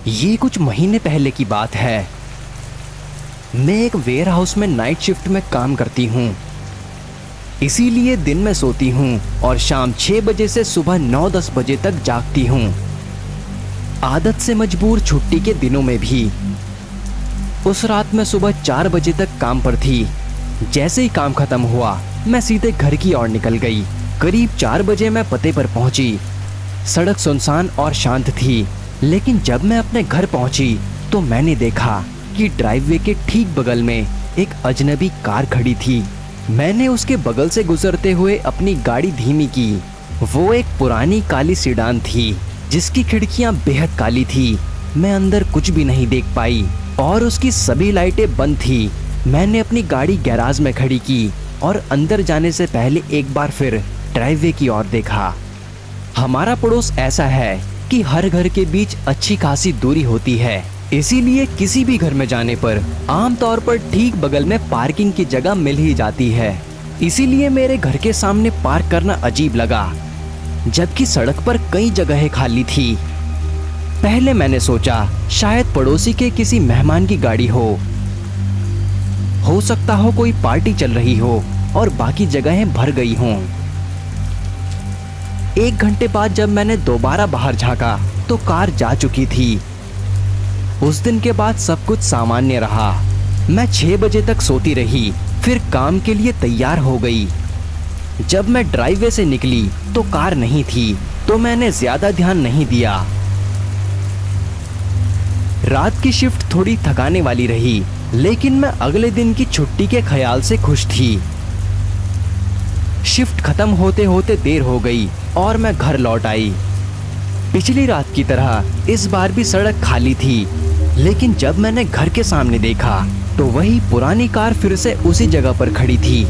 ये कुछ महीने पहले की बात है। मैं एक वेयर हाउस में नाइट शिफ्ट में काम करती हूँ, इसीलिए दिन में सोती हूँ और शाम 6 बजे से सुबह 9-10 बजे तक जागती हूँ। आदत से मजबूर छुट्टी के दिनों में भी। उस रात मैं सुबह 4 बजे तक काम पर थी। जैसे ही काम खत्म हुआ मैं सीधे घर की ओर निकल गई। करीब 4 बजे मैं पते पर पहुंची। सड़क सुनसान और शांत थी, लेकिन जब मैं अपने घर पहुंची तो मैंने देखा कि ड्राइववे के ठीक बगल में एक अजनबी कार खड़ी थी। मैंने उसके बगल से गुजरते हुए अपनी गाड़ी धीमी की। वो एक पुरानी काली सीडान थी जिसकी खिड़कियां बेहद काली थी। मैं अंदर कुछ भी नहीं देख पाई और उसकी सभी लाइटें बंद थी। मैंने अपनी गाड़ी गैराज में खड़ी की और अंदर जाने से पहले एक बार फिर ड्राइववे की ओर देखा। हमारा पड़ोस ऐसा है कि हर घर के बीच अच्छी खासी दूरी होती है, इसीलिए किसी भी घर में जाने पर आमतौर पर ठीक बगल में पार्किंग की जगह मिल ही जाती है। इसीलिए मेरे घर के सामने पार्क करना अजीब लगा, जबकि सड़क पर कई जगहें खाली थी। पहले मैंने सोचा शायद पड़ोसी के किसी मेहमान की गाड़ी हो सकता हो कोई पार्टी चल रही हो और बाकी जगहें भर गई हों। 1 घंटे बाद जब मैंने दोबारा बाहर झांका तो कार जा चुकी थी। उस दिन के बाद सब कुछ सामान्य रहा। मैं 6 बजे तक सोती रही, फिर काम के लिए तैयार हो गई। जब मैं ड्राइववे से निकली तो कार नहीं थी, तो मैंने ज्यादा ध्यान नहीं दिया। रात की शिफ्ट थोड़ी थकाने वाली रही, लेकिन मैं अगले दिन की छुट्टी के ख्याल से खुश थी। शिफ्ट खत्म होते होते देर हो गई और मैं घर लौट आई। पिछली रात की तरह इस बार भी सड़क खाली थी, लेकिन जब मैंने घर के सामने देखा तो वही पुरानी कार फिर से उसी जगह पर खड़ी थी।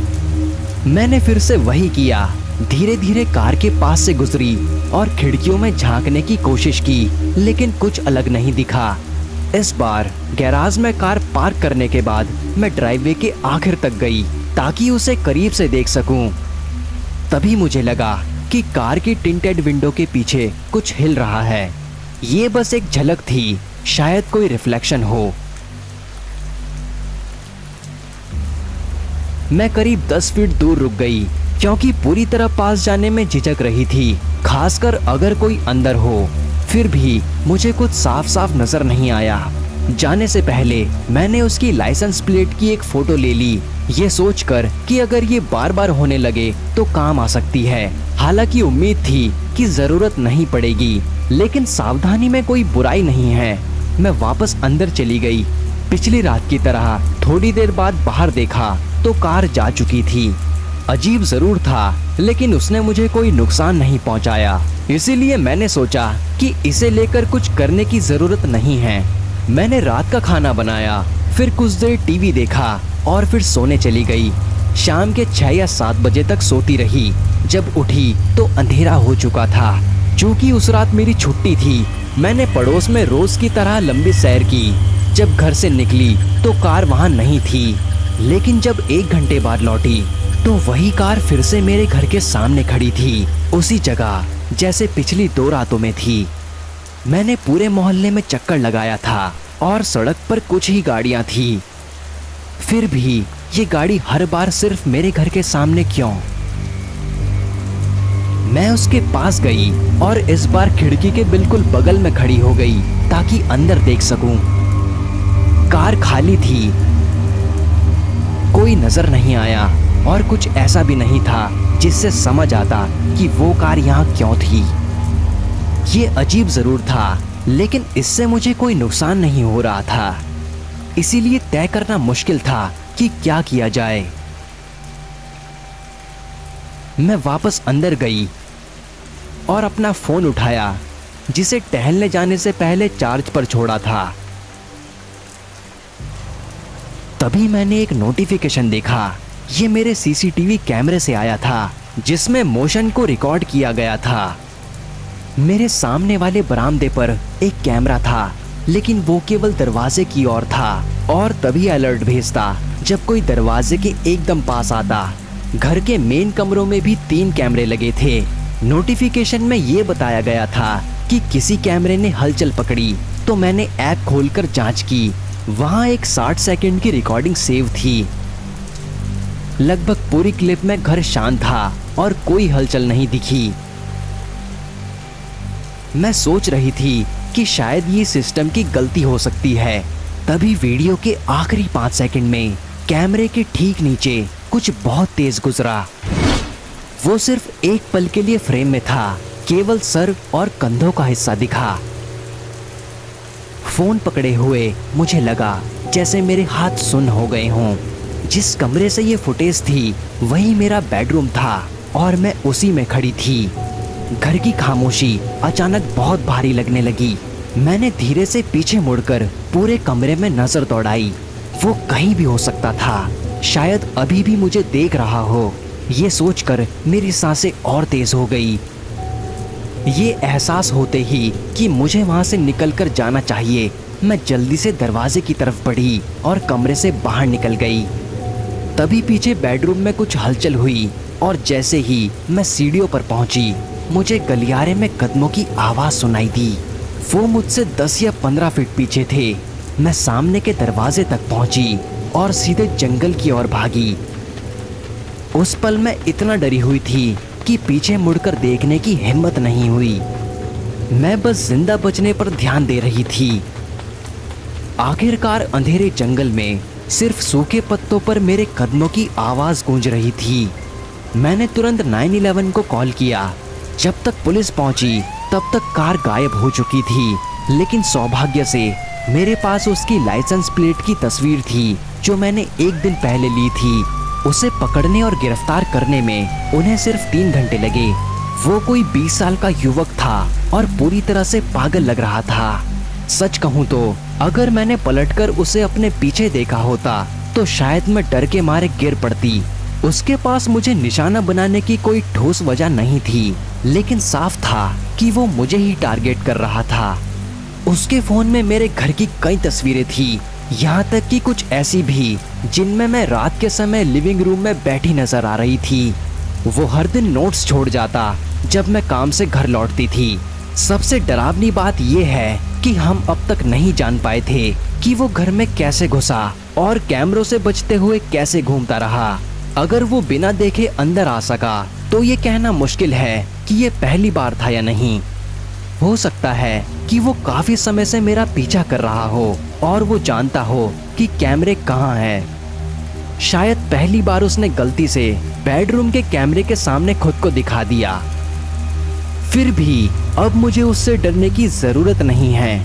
मैंने फिर से वही किया, धीरे धीरे कार के पास से गुजरी और खिड़कियों में झांकने की कोशिश की, लेकिन कुछ अलग नहीं दिखा। इस बार गैराज में कार पार्क करने के बाद मैं ड्राइववे के आखिर तक गई ताकि उसे करीब से देख सकूं। तभी मुझे लगा कि कार की टिंटेड विंडो के पीछे कुछ हिल रहा है। ये बस एक झलक थी, शायद कोई रिफ्लेक्शन हो। मैं करीब 10 फीट दूर रुक गई, क्योंकि पूरी तरह पास जाने में झिझक रही थी, खासकर अगर कोई अंदर हो। फिर भी मुझे कुछ साफ साफ नजर नहीं आया। जाने से पहले मैंने उसकी लाइसेंस प्लेट की एक फोटो ले ली, ये सोचकर कि अगर ये बार बार होने लगे तो काम आ सकती है। हालांकि उम्मीद थी कि जरूरत नहीं पड़ेगी, लेकिन सावधानी में कोई बुराई नहीं है। मैं वापस अंदर चली गई। पिछली रात की तरह थोड़ी देर बाद बाहर देखा तो कार जा चुकी थी। अजीब जरूर था, लेकिन उसने मुझे कोई नुकसान नहीं पहुंचाया। इसीलिए मैंने सोचा कि इसे लेकर कुछ करने की जरूरत नहीं है। मैंने रात का खाना बनाया, फिर कुछ देर टीवी देखा और फिर सोने चली गई। शाम के 6 या 7 बजे तक सोती रही। जब उठी तो अंधेरा हो चुका था। चूंकि उस रात मेरी छुट्टी थी, मैंने पड़ोस में रोज की तरह लंबी सैर की। जब घर से निकली तो कार वहां नहीं थी, लेकिन जब 1 घंटे बाद लौटी तो वही कार फिर से मेरे घर के सामने खड़ी थी, उसी जगह जैसे पिछली 2 रातों में थी। मैंने पूरे मोहल्ले में चक्कर लगाया था और सड़क पर कुछ ही गाड़ियां थी। फिर भी ये गाड़ी हर बार सिर्फ मेरे घर के सामने क्यों? मैं उसके पास गई और इस बार खिड़की के बिल्कुल बगल में खड़ी हो गई ताकि अंदर देख सकूं। कार खाली थी, कोई नजर नहीं आया और कुछ ऐसा भी नहीं था जिससे समझ आता कि वो कार यहाँ क्यों थी। ये अजीब जरूर था, लेकिन इससे मुझे कोई नुकसान नहीं हो रहा था। इसीलिए तय करना मुश्किल था कि क्या किया जाए। मैं वापस अंदर गई और अपना फोन उठाया, जिसे टहलने जाने से पहले चार्ज पर छोड़ा था। तभी मैंने एक नोटिफिकेशन देखा। ये मेरे सीसीटीवी कैमरे से आया था, जिसमें मोशन को रिकॉर्ड किया गया था। मेरे सामने वाले बरामदे पर एक कैमरा था, लेकिन वो केवल दरवाजे की ओर था और तभी अलर्ट भेजता जब कोई दरवाजे के एकदम पास आता। घर के मेन कमरों में भी 3 कैमरे लगे थे, नोटिफिकेशन में ये बताया गया था कि किसी कैमरे ने हलचल पकड़ी, तो मैंने ऐप खोलकर जांच की। वहां एक 60 सेकंड की रिकॉर्डिंग सेव थी। लगभग पूरी क्लिप में घर शांत था और कोई हलचल नहीं दिखी। मैं सोच रही थी कि शायद ये सिस्टम की गलती हो सकती है। तभी वीडियो के आखिरी 5 सेकंड में कैमरे के ठीक नीचे कुछ बहुत तेज गुजरा। वो सिर्फ एक पल के लिए फ्रेम में था, केवल सर और कंधों का हिस्सा दिखा। फोन पकड़े हुए मुझे लगा जैसे मेरे हाथ सुन्न हो गए हों। जिस कमरे से ये फुटेज थी वही मेरा बेडरूम था और मैं उसी में खड़ी थी। घर की खामोशी अचानक बहुत भारी लगने लगी। मैंने धीरे से पीछे मुड़कर पूरे कमरे में नजर दौड़ाई। वो कहीं भी हो सकता था, शायद अभी भी मुझे देख रहा हो। ये सोचकर मेरी सांसें और तेज हो गई। ये एहसास होते ही कि मुझे वहां से निकलकर जाना चाहिए, मैं जल्दी से दरवाजे की तरफ बढ़ी और कमरे से बाहर निकल गई। तभी पीछे बेडरूम में कुछ हलचल हुई और जैसे ही मैं सीढ़ियों पर पहुंची, मुझे गलियारे में कदमों की आवाज सुनाई दी। वो मुझसे 10 या 15 फीट पीछे थे। मैं सामने के दरवाजे तक पहुंची और सीधे जंगल की ओर भागी। उस पल मैं इतना डरी हुई थी कि पीछे मुड़कर देखने की हिम्मत नहीं हुई। मैं बस जिंदा बचने पर ध्यान दे रही थी। आखिरकार अंधेरे जंगल में सिर्फ सूखे पत्तों पर मेरे कदमों की आवाज गूंज रही थी। मैंने तुरंत 911 को कॉल किया। जब तक पुलिस पहुंची तब तक कार गायब हो चुकी थी, लेकिन सौभाग्य से मेरे पास उसकी लाइसेंस प्लेट की तस्वीर थी जो मैंने एक दिन पहले ली थी। उसे पकड़ने और गिरफ्तार करने में उन्हें सिर्फ 3 घंटे लगे। वो कोई 20 साल का युवक था और पूरी तरह से पागल लग रहा था। सच कहूँ तो अगर मैंने पलटकर उसे अपने पीछे देखा होता तो शायद मैं डर के मारे गिर पड़ती। उसके पास मुझे निशाना बनाने की कोई ठोस वजह नहीं थी, लेकिन साफ था कि वो मुझे ही टारगेट कर रहा था। उसके फोन में मेरे घर की कई तस्वीरें थी, यहाँ तक कि कुछ ऐसी भी जिनमें मैं रात के समय लिविंग रूम में बैठी नजर आ रही थी। वो हर दिन नोट्स छोड़ जाता जब मैं काम से घर लौटती थी। सबसे डरावनी बात यह है कि हम अब तक नहीं जान पाए थे कि वो घर में कैसे घुसा और कैमरों से बचते हुए कैसे घूमता रहा। अगर वो बिना देखे अंदर आ सका तो ये कहना मुश्किल है कि ये पहली बार था या नहीं। हो सकता है कि वो काफी समय से मेरा पीछा कर रहा हो और वो जानता हो कि कैमरे कहाँ हैं। शायद पहली बार उसने गलती से बेडरूम के कैमरे के सामने खुद को दिखा दिया। फिर भी अब मुझे उससे डरने की जरूरत नहीं है।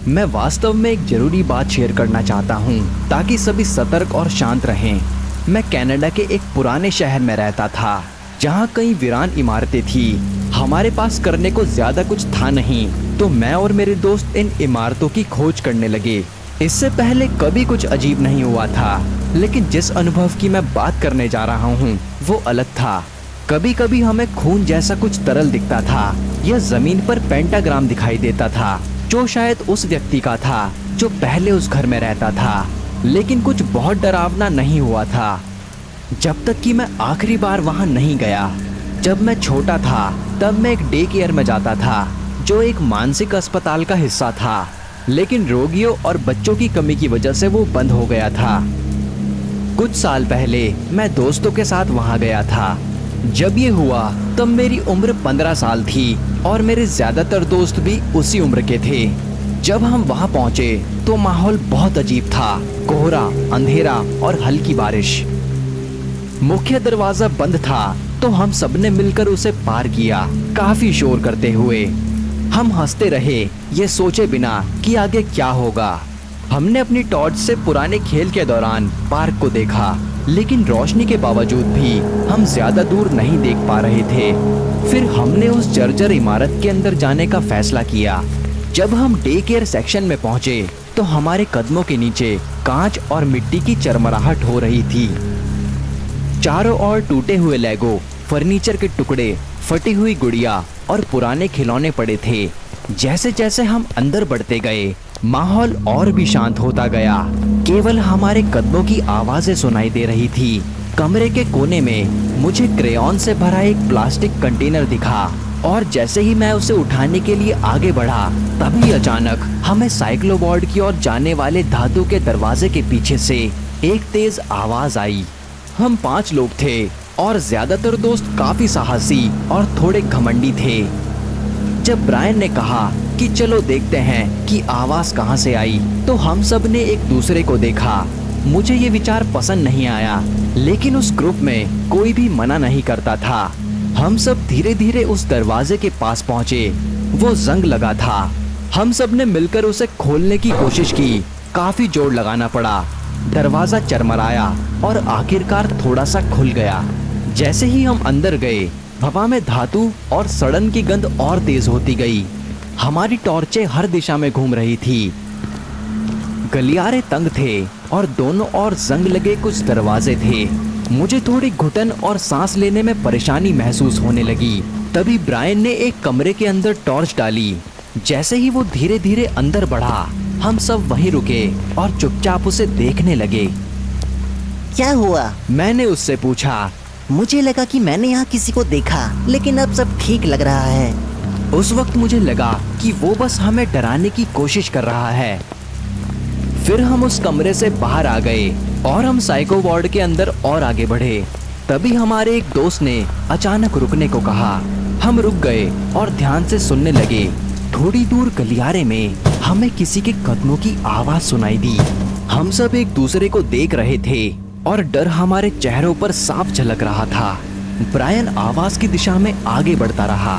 मैं वास्तव में एक जरूरी बात शेयर करना चाहता हूँ ताकि सभी सतर्क और शांत रहें। मैं कनाडा के एक पुराने शहर में रहता था जहाँ कई वीरान इमारतें थी। हमारे पास करने को ज्यादा कुछ था नहीं, तो मैं और मेरे दोस्त इन इमारतों की खोज करने लगे। इससे पहले कभी कुछ अजीब नहीं हुआ था, लेकिन जिस अनुभव की मैं बात करने जा रहा हूँ वो अलग था। कभी कभी हमें खून जैसा कुछ तरल दिखता था या जमीन पर पेंटाग्राम दिखाई देता था, जो शायद उस व्यक्ति का था जो पहले उस घर में रहता था। लेकिन कुछ बहुत डरावना नहीं हुआ था जब तक कि मैं आखिरी बार वहां नहीं गया। जब मैं छोटा था तब मैं एक डे केयर में जाता था जो एक मानसिक अस्पताल का हिस्सा था, लेकिन रोगियों और बच्चों की कमी की वजह से वो बंद हो गया था। कुछ साल पहले मैं दोस्तों के साथ वहां गया था। जब ये हुआ तब मेरी उम्र 15 साल थी और मेरे ज्यादातर दोस्त भी उसी उम्र के थे। जब हम वहां पहुंचे तो माहौल बहुत अजीब था, कोहरा, अंधेरा और हल्की बारिश। मुख्य दरवाजा बंद था तो हम सबने मिलकर उसे पार किया, काफी शोर करते हुए। हम हंसते रहे, ये सोचे बिना कि आगे क्या होगा। हमने अपनी टॉर्च से पुराने खेल के दौरान पार्क को देखा, लेकिन रोशनी के बावजूद भी हम ज्यादा दूर नहीं देख पा रहे थे। फिर हमने उस जर्जर इमारत के अंदर जाने का फैसला किया। जब हम डे केयर सेक्शन में पहुंचे तो हमारे कदमों के नीचे कांच और मिट्टी की चरमराहट हो रही थी। चारों ओर टूटे हुए लेगो, फर्नीचर के टुकड़े, फटी हुई गुड़िया और पुराने खिलौने पड़े थे। जैसे जैसे हम अंदर बढ़ते गए माहौल और भी शांत होता गया। केवल हमारे कदमों की आवाजें सुनाई दे रही थी। कमरे के कोने में मुझे क्रेयॉन से भरा एक प्लास्टिक कंटेनर दिखा और जैसे ही मैं उसे उठाने के लिए आगे बढ़ा तभी अचानक हमें साइक्लोबॉर्ड की ओर जाने वाले धातु के दरवाजे के पीछे से एक तेज आवाज आई। हम 5 लोग थे और ज्यादातर दोस्त काफी साहसी और थोड़े घमंडी थे। जब ब्रायन ने कहा कि चलो देखते हैं कि आवाज कहां से आई, तो हम सब ने एक दूसरे को देखा। मुझे ये विचार पसंद नहीं आया, लेकिन उस ग्रुप में कोई भी मना नहीं करता था। हम सब धीरे धीरे उस दरवाजे के पास पहुंचे। वो जंग लगा था। हम सब ने मिलकर उसे खोलने की कोशिश की। काफी जोर लगाना पड़ा। दरवाजा चरमराया और आखिरकार थोड़ा सा खुल गया। जैसे ही हम अंदर गए हवा में धातु और सड़न की गंध और तेज होती गई। हमारी टॉर्चें हर दिशा में घूम रही थी। गलियारे तंग थे और दोनों ओर जंग लगे कुछ दरवाजे थे। मुझे थोड़ी घुटन और सांस लेने में परेशानी महसूस होने लगी। तभी ब्रायन ने एक कमरे के अंदर टॉर्च डाली। जैसे ही वो धीरे धीरे अंदर बढ़ा हम सब वहीं रुके और चुपचाप उसे देखने लगे। क्या हुआ? मैंने उससे पूछा। मुझे लगा कि मैंने यहाँ किसी को देखा, लेकिन अब सब ठीक लग रहा है। उस वक्त मुझे लगा कि वो बस हमें डराने की कोशिश कर रहा है। फिर हम उस कमरे से बाहर आ गए और हम साइको वार्ड के अंदर और आगे बढ़े। तभी हमारे एक दोस्त ने अचानक रुकने को कहा। हम रुक गए और ध्यान से सुनने लगे। थोड़ी दूर गलियारे में हमें किसी के कदमों की आवाज सुनाई दी। हम सब एक दूसरे को देख रहे थे और डर हमारे चेहरों पर साफ झलक रहा था। ब्रायन आवाज की दिशा में आगे बढ़ता रहा।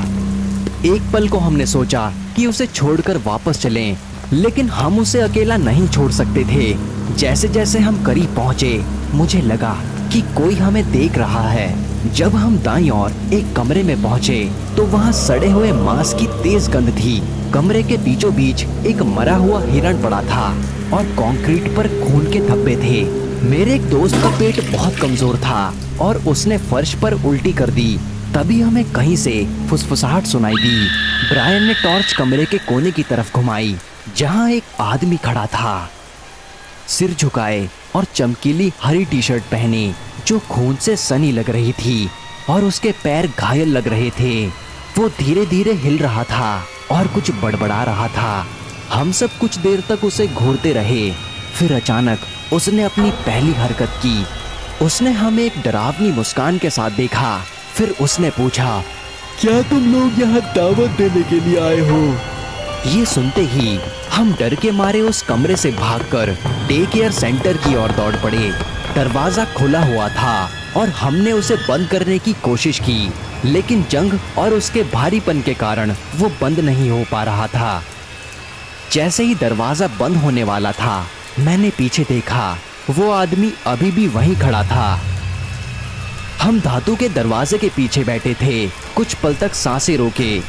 एक पल को हमने सोचा कि उसे छोड़कर वापस चलें, लेकिन हम उसे अकेला नहीं छोड़ सकते थे। जैसे जैसे हम करीब पहुंचे मुझे लगा कि कोई हमें देख रहा है। जब हम दाईं ओर एक कमरे में पहुंचे तो वहां सड़े हुए मांस की तेज गंध थी। कमरे के बीचों बीच एक मरा हुआ हिरण पड़ा था और कंक्रीट पर खून के धब्बे थे। मेरे एक दोस्त का पेट बहुत कमजोर था और उसने फर्श पर उल्टी कर दी। तभी हमें कहीं से फुसफुसाहट सुनाई दी। ब्रायन ने टॉर्च कमरे के कोने की तरफ घुमाई जहां एक आदमी खड़ा था, सिर झुकाए और चमकीली हरी टी शर्ट पहने, जो खून से सनी लग रही थी और उसके पैर घायल लग रहे थे। वो धीरे धीरे हिल रहा था और कुछ बड़बड़ा रहा था। हम सब कुछ देर तक उसे घूरते रहे। फिर अचानक उसने अपनी पहली हरकत की। उसने हमें एक डरावनी मुस्कान के साथ देखा। फिर उसने पूछा, क्या तुम लोग यहाँ दावत देने के लिए आए हो? ये सुनते ही हम डर के मारे उस कमरे से भागकर डे केयर सेंटर की ओर दौड़ पड़े। दरवाजा खुला हुआ था और हमने उसे बंद करने की कोशिश की, लेकिन जंग और उसके भारीपन के कारण वो बंद नहीं हो पा रहा था। जैसे ही दरवाजा बंद होने वाला था मैंने पीछे देखा। वो आदमी अभी भी वहीं खड़ा था। हम धातु के दरवाजे के पीछे बैठे थे। कुछ पल तक सांसें रोके।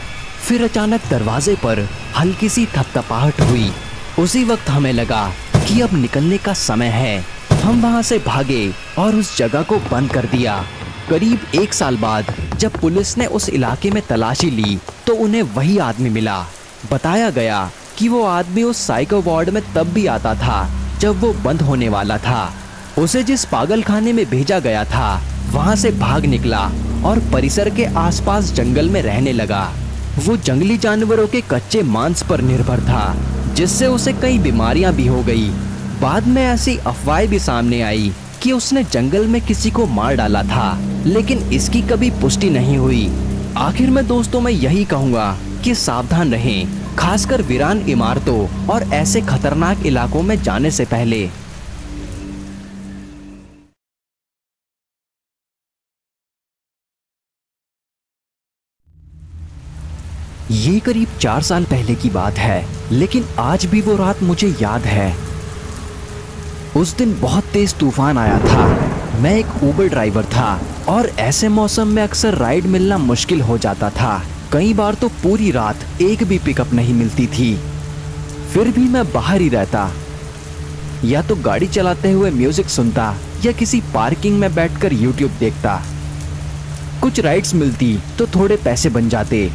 फिर अचानक दरवाजे पर हल्की सी थपथपाहट हुई। उसी वक्त हमें लगा कि अब निकलने का समय है। हम वहां से भागे और उस जगह को बंद कर दिया। करीब 1 साल बाद जब पुलिस ने उस इलाके में तलाशी ली तो उन्हें वही आदमी मिला। बताया गया कि वो आदमी उस साइको वार्ड में तब भी आता था जब वो बंद होने वाला था। उसे जिस पागल खाने में भेजा गया था वहां से भाग निकला और परिसर के आसपास जंगल में रहने लगा। वो जंगली जानवरों के कच्चे मांस पर निर्भर था, जिससे उसे कई बीमारियां भी हो गई। बाद में ऐसी अफवाहें भी सामने आई कि उसने जंगल में किसी को मार डाला था, लेकिन इसकी कभी पुष्टि नहीं हुई। आखिर में दोस्तों मैं यही कहूँगा कि सावधान रहें, खासकर वीरान इमारतों और ऐसे खतरनाक इलाकों में जाने से पहले। ये करीब 4 साल पहले की बात है, लेकिन आज भी वो रात मुझे याद है। उस दिन बहुत तेज तूफान आया था। मैं एक उबर ड्राइवर था और ऐसे मौसम में अक्सर राइड मिलना मुश्किल हो जाता था। कई बार तो पूरी रात एक भी पिकअप नहीं मिलती थी। फिर भी मैं बाहर ही रहता, या तो गाड़ी चलाते हुए म्यूजिक सुनता या किसी पार्किंग में बैठकर यूट्यूब देखता। कुछ राइड्स मिलती तो थोड़े पैसे बन जाते।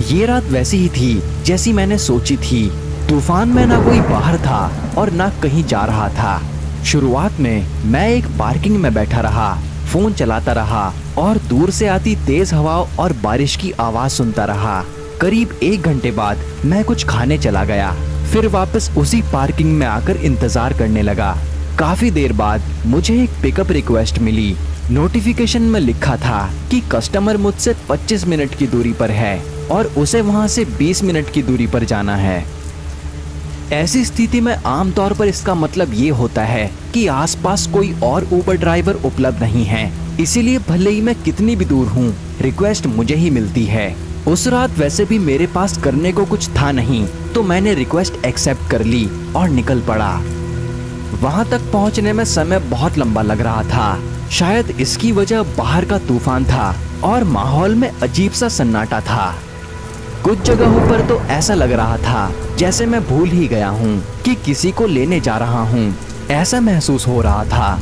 ये रात वैसी ही थी जैसी मैंने सोची थी। तूफान में ना कोई बाहर था और ना कहीं जा रहा था। शुरुआत में मैं एक पार्किंग में बैठा रहा, फोन चलाता रहा और दूर से आती तेज हवा और बारिश की आवाज सुनता रहा। करीब 1 घंटे बाद मैं कुछ खाने चला गया, फिर वापस उसी पार्किंग में आकर इंतजार करने लगा। काफी देर बाद मुझे एक पिकअप रिक्वेस्ट मिली। नोटिफिकेशन में लिखा था कि कस्टमर मुझसे 25 मिनट की दूरी पर है और उसे वहां से 20 मिनट की दूरी पर जाना है। ऐसी स्थिति में आमतौर पर इसका मतलब ये होता है कि आसपास कोई और उबर ड्राइवर उपलब्ध नहीं है, इसीलिए भले ही मैं कितनी भी दूर हूँ, रिक्वेस्ट मुझे ही मिलती है। उस रात वैसे भी मेरे पास करने को कुछ था नहीं, तो मैंने रिक्वेस्ट एक्सेप्ट कर ली और निकल पड़ा। वहां तक पहुंचने में समय बहुत लंबा लग रहा था। शायद इसकी वजह बाहर का तूफान था और माहौल में अजीब सा सन्नाटा था। कुछ जगहों पर तो ऐसा लग रहा था जैसे मैं भूल ही गया हूँ कि किसी को लेने जा रहा हूँ, ऐसा महसूस हो रहा था।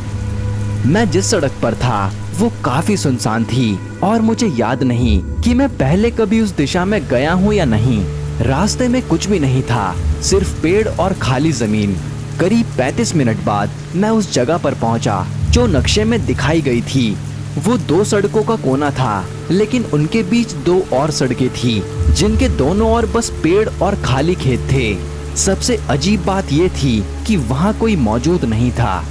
मैं जिस सड़क पर था वो काफी सुनसान थी और मुझे याद नहीं कि मैं पहले कभी उस दिशा में गया हूँ या नहीं। रास्ते में कुछ भी नहीं था, सिर्फ पेड़ और खाली जमीन। करीब 35 मिनट बाद मैं उस जगह पर पहुंचा जो नक्शे में दिखाई गई थी। वो 2 सड़कों का कोना था, लेकिन उनके बीच 2 और सड़कें थी जिनके दोनों ओर बस पेड़ और खाली खेत थे। सबसे अजीब बात ये थी कि वहाँ कोई मौजूद नहीं था।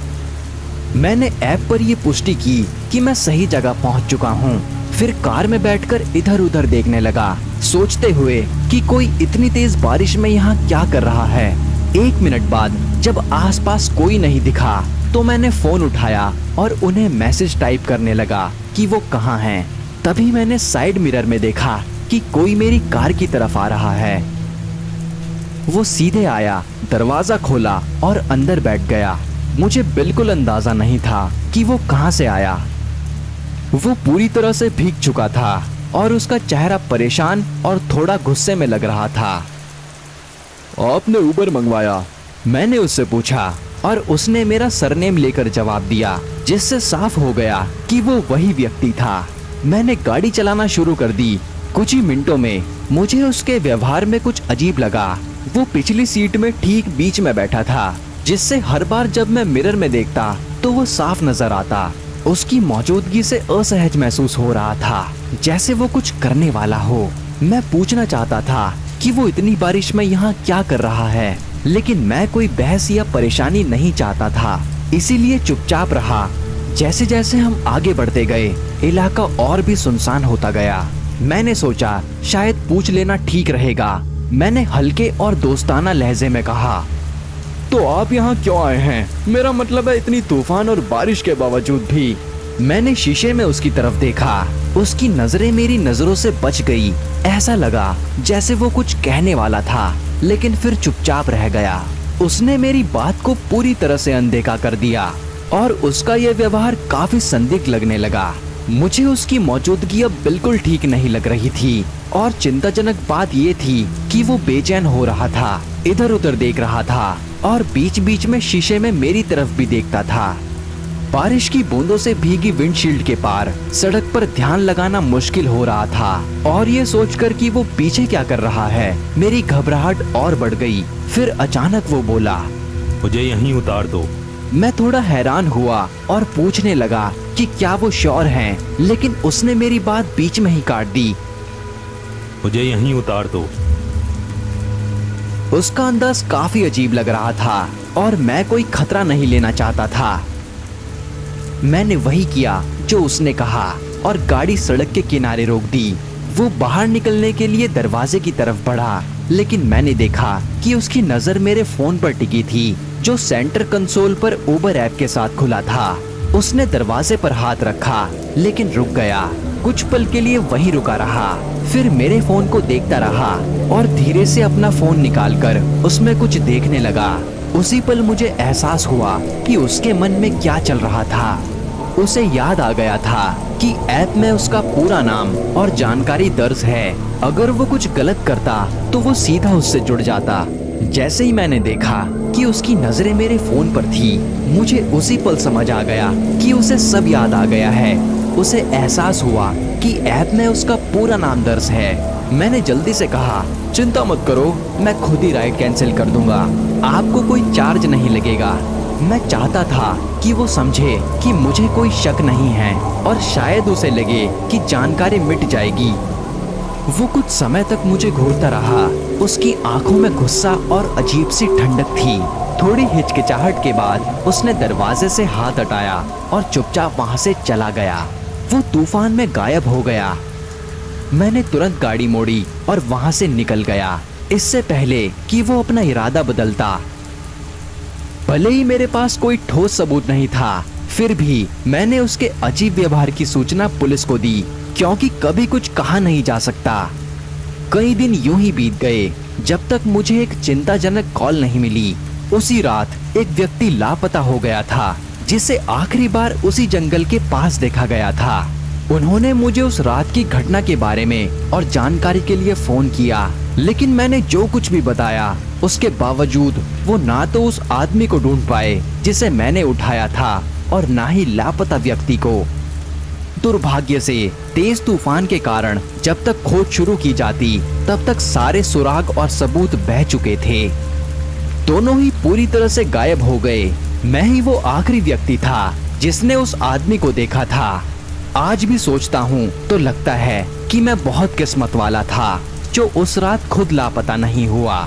मैंने ऐप पर ये पुष्टि की कि मैं सही जगह पहुँच चुका हूँ। फिर कार में बैठकर इधर उधर देखने लगा, सोचते हुए कि कोई इतनी तेज बारिश में यहाँ क्या कर रहा है। 1 मिनट बाद जब आसपास कोई नहीं दिखा तो मैंने फोन उठाया और उन्हें मैसेज टाइप करने लगा कि वो कहाँ हैं। तभी मैंने साइड मिरर में देखा कि कोई मेरी कार की तरफ आ रहा है। वो सीधे आया, दरवाजा खोला और अंदर बैठ गया। मुझे बिल्कुल अंदाजा नहीं था कि वो कहाँ से आया। वो पूरी तरह से भीग चुका था और उसका चेहरा परेशान और थोड़ा गुस्से में लग रहा था। आपने उबर मंगवाया? मैंने उससे पूछा और उसने मेरा सरनेम लेकर जवाब दिया, जिससे साफ हो गया कि वो वही व्यक्ति था। मैंने गाड़ी चलाना शुरू कर दी। कुछ ही मिनटों में मुझे उसके व्यवहार में कुछ अजीब लगा। वो पिछली सीट में ठीक बीच में बैठा था, जिससे हर बार जब मैं मिरर में देखता तो वो साफ नजर आता। उसकी मौजूदगी से असहज महसूस हो रहा था, जैसे वो कुछ करने वाला हो। मैं पूछना चाहता था कि वो इतनी बारिश में यहाँ क्या कर रहा है, लेकिन मैं कोई बहस या परेशानी नहीं चाहता था, इसीलिए चुपचाप रहा। जैसे जैसे हम आगे बढ़ते गए, इलाका और भी सुनसान होता गया। मैंने सोचा शायद पूछ लेना ठीक रहेगा। मैंने हल्के और दोस्ताना लहजे में कहा, तो आप यहाँ क्यों आए हैं? मेरा मतलब है इतनी तूफान और बारिश के बावजूद भी। मैंने शीशे में उसकी तरफ देखा। उसकी नजरें मेरी नजरों से बच गई। ऐसा लगा जैसे वो कुछ कहने वाला था, लेकिन फिर चुपचाप रह गया। उसने मेरी बात को पूरी तरह से अनदेखा कर दिया और उसका यह व्यवहार काफी संदिग्ध लगने लगा। मुझे उसकी मौजूदगी अब बिल्कुल ठीक नहीं लग रही थी और चिंताजनक बात ये थी कि वो बेचैन हो रहा था, इधर उधर देख रहा था और बीच बीच में शीशे में मेरी तरफ भी देखता था। बारिश की बूंदों से भीगी विंडशील्ड के पार सड़क पर ध्यान लगाना मुश्किल हो रहा था और ये सोचकर कि वो पीछे क्या कर रहा है, मेरी घबराहट और बढ़ गई। फिर अचानक वो बोला, मुझे यहीं उतार दो। मैं थोड़ा हैरान हुआ और पूछने लगा कि क्या वो श्योर हैं, लेकिन उसने मेरी बात बीच में ही काट दी। मुझे यहीं उतार दो। उसका अंदाज काफी अजीब लग रहा था और मैं कोई खतरा नहीं लेना चाहता था। मैंने वही किया जो उसने कहा और गाड़ी सड़क के किनारे रोक दी। वो बाहर निकलने के लिए दरवाजे की तरफ बढ़ा, लेकिन मैंने देखा कि उसकी नजर मेरे फोन पर टिकी थी, जो सेंटर कंसोल पर उबर ऐप के साथ खुला था। उसने दरवाजे पर हाथ रखा, लेकिन रुक गया। कुछ पल के लिए वहीं रुका रहा, फिर मेरे फोन को देखता रहा और धीरे से अपना फोन निकालकर उसमें कुछ देखने लगा। उसी पल मुझे एहसास हुआ कि उसके मन में क्या चल रहा था। उसे याद आ गया था कि ऐप में उसका पूरा नाम और जानकारी दर्ज है। अगर वो कुछ गलत करता तो वो सीधा उससे जुड़ जाता। जैसे ही मैंने देखा कि उसकी नजरें मेरे फोन पर थी, मुझे उसी पल समझ आ गया कि उसे सब याद आ गया है। उसे एहसास हुआ कि ऐप में उसका पूरा नाम दर्ज है। मैंने जल्दी से कहा, चिंता मत करो, मैं खुद ही राइड कैंसिल कर दूंगा, आपको कोई चार्ज नहीं लगेगा। मैं चाहता था कि वो समझे कि मुझे कोई शक नहीं है और शायद उसे लगे कि जानकारी मिट जाएगी। वो कुछ समय तक मुझे घूरता रहा। उसकी आंखों में गुस्सा और अजीब सी ठंडक थी। थोड़ी हिचकिचाहट के बाद उसने दरवाजे से हाथ हटाया और चुपचाप वहां से चला गया। वो तूफान में गायब हो गया। मैंने तुरंत गाड़ी मोड़ी और वहां से निकल गया, इससे पहले कि वो अपना इरादा बदलता। भले ही मेरे पास कोई ठोस सबूत नहीं था, फिर भी मैंने उसके अजीब व्यवहार की सूचना पुलिस को दी, क्योंकि कभी कुछ कहा नहीं जा सकता। कई दिन यूं ही बीत गए जब तक मुझे एक चिंताजनक कॉल नहीं मिली। उसी रात एक व्यक्ति लापता हो गया था, जिसे आखिरी बार उसी जंगल के पास देखा गया था। उन्होंने मुझे उस रात की घटना के बारे में और जानकारी के लिए फोन किया, लेकिन मैंने जो कुछ भी बताया उसके बावजूद वो ना तो उस आदमी को ढूंढ पाए जिसे मैंने उठाया था और ना ही लापता व्यक्ति को। दुर्भाग्य से तेज तूफान के कारण जब तक खोज शुरू की जाती तब तक सारे सुराग और सबूत बह चुके थे। दोनों ही पूरी तरह से गायब हो गए। मैं ही वो आखिरी व्यक्ति था जिसने उस आदमी को देखा था। आज भी सोचता हूँ तो लगता है कि मैं बहुत किस्मत वाला था जो उस रात खुद लापता नहीं हुआ।